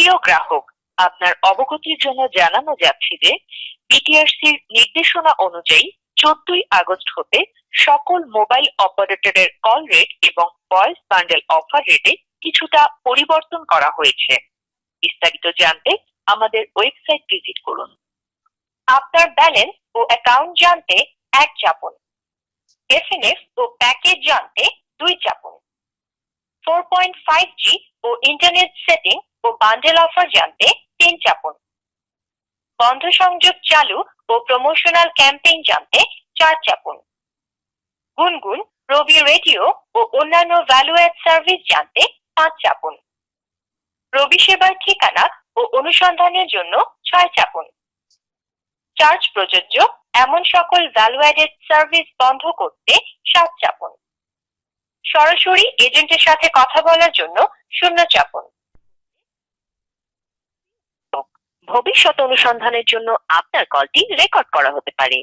প্রিয় গ্রাহক, আপনার অবগতির জন্য জানানো যাচ্ছে যে বিটিআরসির নির্দেশনা অনুযায়ী 14ই আগস্ট হতে সকল মোবাইল অপারেটরের কল রেট এবং ভয়েস বান্ডেল অফার রেটে কিছুটা পরিবর্তন করা হয়েছে। বিস্তারিত জানতে আমাদের ওয়েবসাইট ভিজিট করুন। আপনার ব্যালেন্স ও অ্যাকাউন্ট জানতে 1 চাপুন। এসএমএস ও প্যাকেজ জানতে 2 চাপুন। 4.5G ও ইন্টারনেট সেটিং ও বান্ডেল অফার জানতে 3 চাপুন। বন্ধ সংযোগ চালু ও প্রমোশনাল ক্যাম্পেইন জানতে 4 চাপুন। গুনগুন, রবি রেডিও ও অন্যান্য ভ্যালু অ্যাড সার্ভিস জানতে 5 চাপুন। রবি সেবার ঠিকানা ও অনুসন্ধানের জন্য 6 চাপুন। চার্জ প্রযোজ্য এমন সকল ভ্যালু অ্যাডেড সার্ভিস বন্ধ করতে 7 চাপুন। সরাসরি এজেন্টের সাথে কথা বলার জন্য 0 চাপুন। ভবিষ্যৎ অনুসন্ধানের জন্য আপনার কলটি রেকর্ড করা হতে পারে।